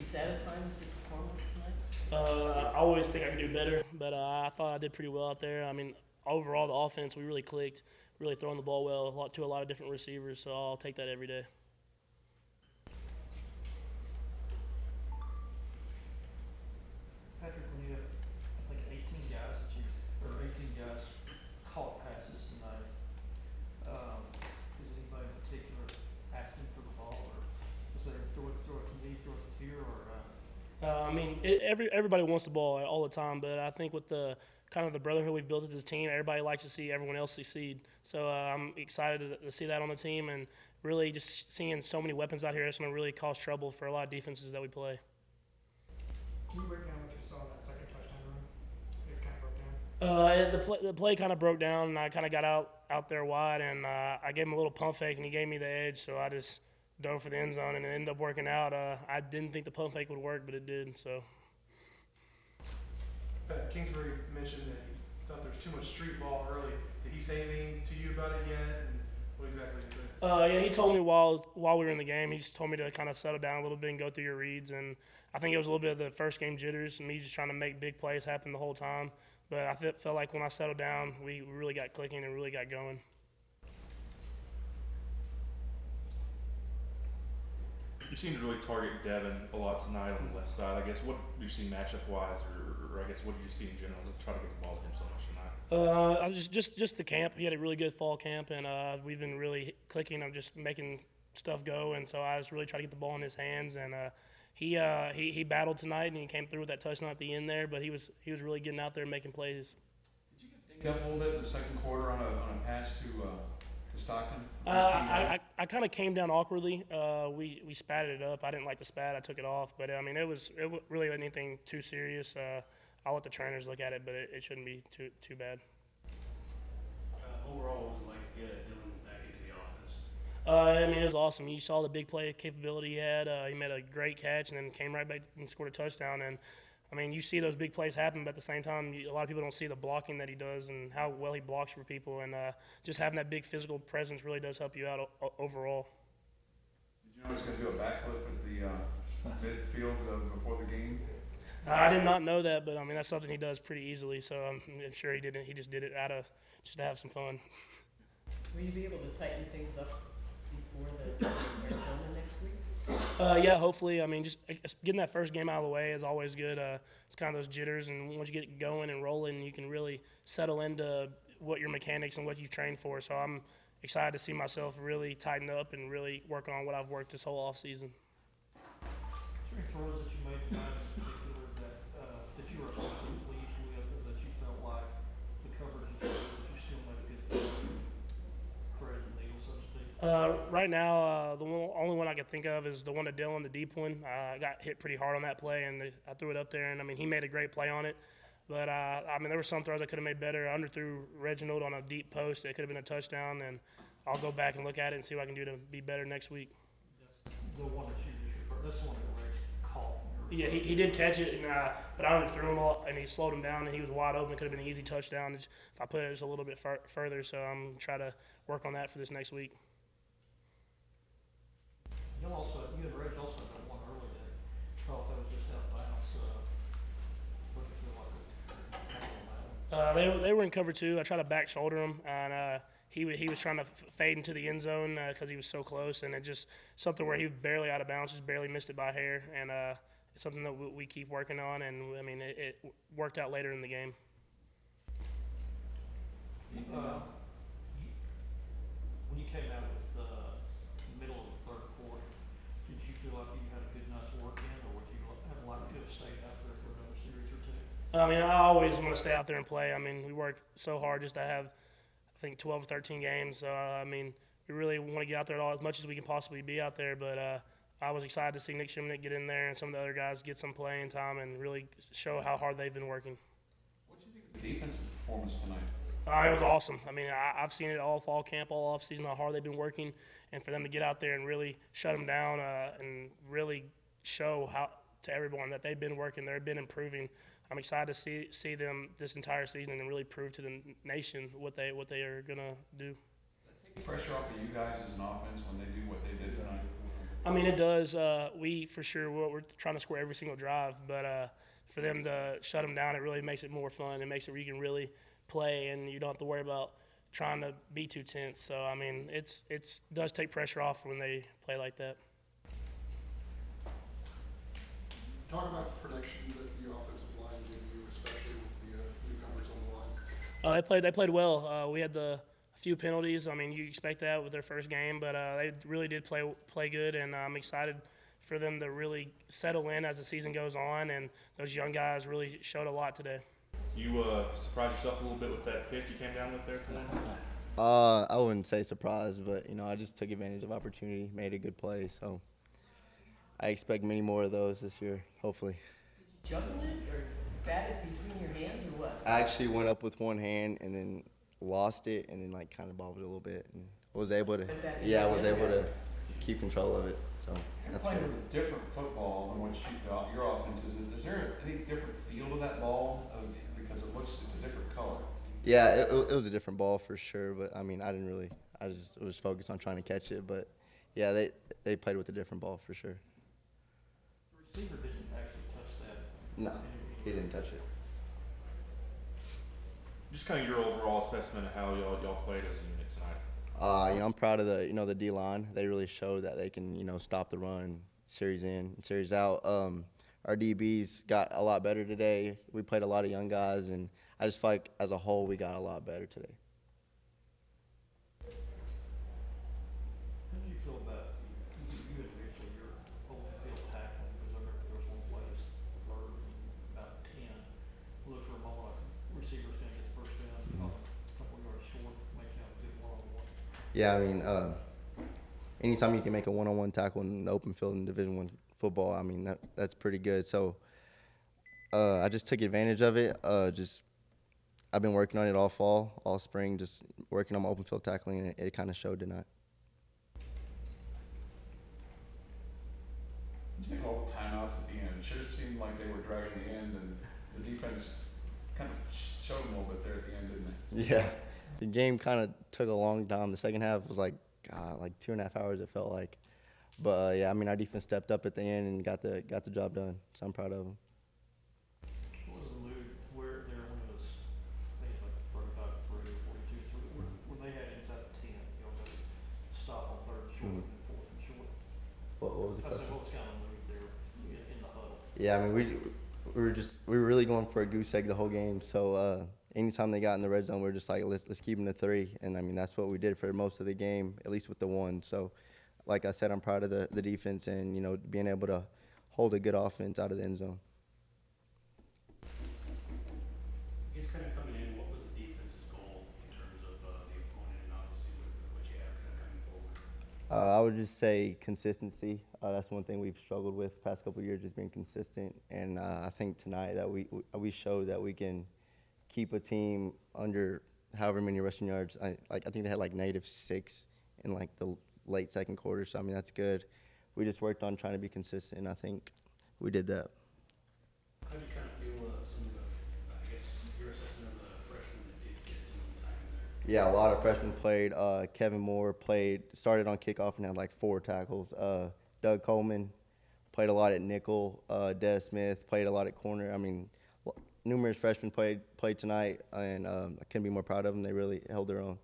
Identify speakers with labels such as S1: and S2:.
S1: Satisfied with your performance tonight?
S2: I always think I could do better, but I thought I did pretty well out there. I mean, overall, the offense, we really clicked, really throwing the ball well to a lot of different receivers, so I'll take that every day.
S3: Patrick, when you have, I think, 18 guys caught passes tonight, is anybody in particular asking for the ball, or is there throw it to me, throw it to here, or?
S2: I mean, everybody wants the ball all the time, but I think with the kind of the brotherhood we've built as a team, everybody likes to see everyone else succeed. So I'm excited to see that on the team, and really just seeing so many weapons out here that's going to really cause trouble for a lot of defenses that we play.
S4: Can you break down what you saw in that second touchdown run? It kind of broke down.
S2: The play kind of broke down, and I kind of got out there wide, and I gave him a little pump fake, and he gave me the edge, so I just dove for the end zone, and it ended up working out. I didn't think the pump fake would work, but it did. So.
S4: Kingsbury mentioned that he thought there was too much street ball early. Did he say anything to you about it yet? And what exactly did he say?
S2: Yeah, he told me while we were in the game. He just told me to kind of settle down a little bit and go through your reads. And I think it was a little bit of the first game jitters, me just trying to make big plays happen the whole time. But I felt like when I settled down, we really got clicking and really got going.
S5: You seem to really target Devin a lot tonight on the left side. I guess what do you see matchup-wise, or I guess what did you see in general to try to get the ball to him so much tonight?
S2: I was just the camp. He had a really good fall camp, and we've been really clicking on just making stuff go. And so I just really try to get the ball in his hands. And he battled tonight, and he came through with that touchdown at the end there. But he was really getting out there and making plays.
S6: Did you get dinged up a little bit in the second quarter on a pass to Stockton?
S2: I kind of came down awkwardly. We spatted it up. I didn't like the spat. I took it off. But I mean, it really anything too serious. I'll let the trainers look at it, but it shouldn't be too bad.
S7: Overall, what was it like to get Dylan back into the offense?
S2: I mean, it was awesome. You saw the big play capability he had. He made a great catch and then came right back and scored a touchdown. And I mean, you see those big plays happen, but at the same time, a lot of people don't see the blocking that he does and how well he blocks for people. And just having that big physical presence really does help you out overall.
S6: Did you know he was going to do a backflip at the midfield before the game?
S2: I did not know that, but I mean, that's something he does pretty easily. So I'm sure he didn't. He just did it just to have some fun.
S1: Will you be able to tighten things up before the Arizona next week?
S2: Yeah, hopefully. I mean, just getting that first game out of the way is always good. It's kind of those jitters, and once you get going and rolling, you can really settle into what your mechanics and what you've trained for. So I'm excited to see myself really tighten up and really work on what I've worked this whole off season.
S3: Is there any throws that you made tonight in particular that you were especially pleased with, or that you felt like the coverage that you still made a good thread the needle, so to speak?
S2: Right now, the only one I can think of is the one to Dylan, the deep one. I got hit pretty hard on that play, and I threw it up there, and I mean, he made a great play on it. But I mean, there were some throws I could have made better. I underthrew Reginald on a deep post. It could have been a touchdown, and I'll go back and look at it and see what I can do to be better next week.
S3: The one that you just referred, that's the one that Reg caught.
S2: Yeah, he did catch it, and but I underthrew him all, and he slowed him down, and he was wide open. It could have been an easy touchdown if I put it just a little bit further. So I'm trying to work on that for this next week.
S3: You and Reg also got one early that thought that was just out of bounds. What do you feel like on that one?
S2: They were in cover two. I tried to back shoulder him, and he was trying to fade into the end zone because he was so close, and it just something where he was barely out of bounds, just barely missed it by a hair, and it's something that we keep working on, and I mean it worked out later in the game.
S3: When you came out with the middle of the third quarter, did you feel like you had a good night's work in, or would you have liked to have stayed out there for another series or two?
S2: I mean, I always want to stay out there and play. I mean, we work so hard just to have, I think, 12 or 13 games. So, I mean, we really want to get out there as much as we can possibly be out there. But I was excited to see Nick Shimnick get in there and some of the other guys get some playing time and really show how hard they've been working.
S6: What did you think of the defensive performance tonight?
S2: It was awesome. I mean, I've seen it all fall camp, all off season, how hard they've been working, and for them to get out there and really shut them down and really show how to everyone that they've been working, they've been improving. I'm excited to see them this entire season and really prove to the nation what they are gonna do.
S6: Does that take pressure off of you guys as an offense when they do what they did tonight?
S2: I mean, it does. We for sure we're trying to score every single drive, but for them to shut them down, it really makes it more fun. It makes it where you can really play, and you don't have to worry about trying to be too tense. So I mean, it does take pressure off when they play like that.
S8: Talk about the protection that the offensive line gave you, especially with the newcomers on the line.
S2: They played well. We had a few penalties. I mean, you expect that with their first game, but they really did play good, and I'm excited for them to really settle in as the season goes on. And those young guys really showed a lot today.
S5: You surprised yourself a little bit with that pick you came down with there tonight?
S9: I wouldn't say surprised, but I just took advantage of opportunity, made a good play. So I expect many more of those this year, hopefully.
S1: Did you juggle it or bat it between your hands or what?
S9: I actually went up with one hand and then lost it, and then like kind of bobbled it a little bit, and was able to. Yeah, I was able to keep control of it. So
S6: You're
S9: that's
S6: playing
S9: good.
S6: with a different football than what your offense is. Is there any different feel to that ball? Because it's a different color.
S9: Yeah, it was a different ball for sure, but I mean, I just was focused on trying to catch it. But yeah, they played with a different ball for sure.
S3: The receiver didn't actually touch that.
S9: No, he didn't touch it.
S5: Just kind of your overall assessment of how y'all played as a unit tonight.
S9: I'm proud of the D line. They really showed that they can stop the run, series in, and series out. Our DBs got a lot better today. We played a lot of young guys, and I just feel like as a whole we got a lot better today.
S3: How did you feel about you individually, your open field tackling? Because I remember there was one play, third and about 10. Looked for a moment like receiver's going to get the first down, a couple yards short, make him a good one-on-one.
S9: Yeah, I mean, anytime you can make a one-on-one tackle in the open field in Division I football, I mean that's pretty good. So I just took advantage of it. I've been working on it all fall, all spring, just working on my open field tackling, and it kind of showed tonight.
S6: You think all the timeouts at the end? It sure seemed like they were dragging the end, and the defense kind of showed them a little bit there at the end, didn't they?
S9: Yeah, the game kind of took a long time. The second half was like 2.5 hours. It felt like, but yeah, I mean our defense stepped up at the end and got the job done. So I'm proud of them.
S3: What was the mood where there when it was, I think it was like 35-3 or 42-3, when they had inside the 10, got to stop on third and short and fourth and short?
S9: What was the
S3: I said,
S9: question?
S3: what was kind of mood there in the huddle?
S9: Yeah, I mean we were really going for a goose egg the whole game. So anytime they got in the red zone, we were just like let's keep them to 3, and I mean that's what we did for most of the game, at least with the one. So like I said, I'm proud of the defense and being able to hold a good offense out of the end zone.
S7: I guess kind of coming in, what was the defense's goal in terms of the opponent and obviously with what you have kind of coming forward?
S9: I would just say consistency. That's one thing we've struggled with the past couple of years, just being consistent. And I think tonight that we showed that we can keep a team under however many rushing yards. I think they had like -6 in like the late second quarter. So I mean that's good. We just worked on trying to be consistent, and I think we did that.
S7: How do you kind of feel some of the, I guess, your assessment of the freshmen that did get some time in there?
S9: Yeah, a lot of freshmen played. Kevin Moore started on kickoff and had like 4 tackles. Doug Coleman played a lot at nickel. Des Smith played a lot at corner. I mean, numerous freshmen played tonight, and I couldn't be more proud of them. They really held their own.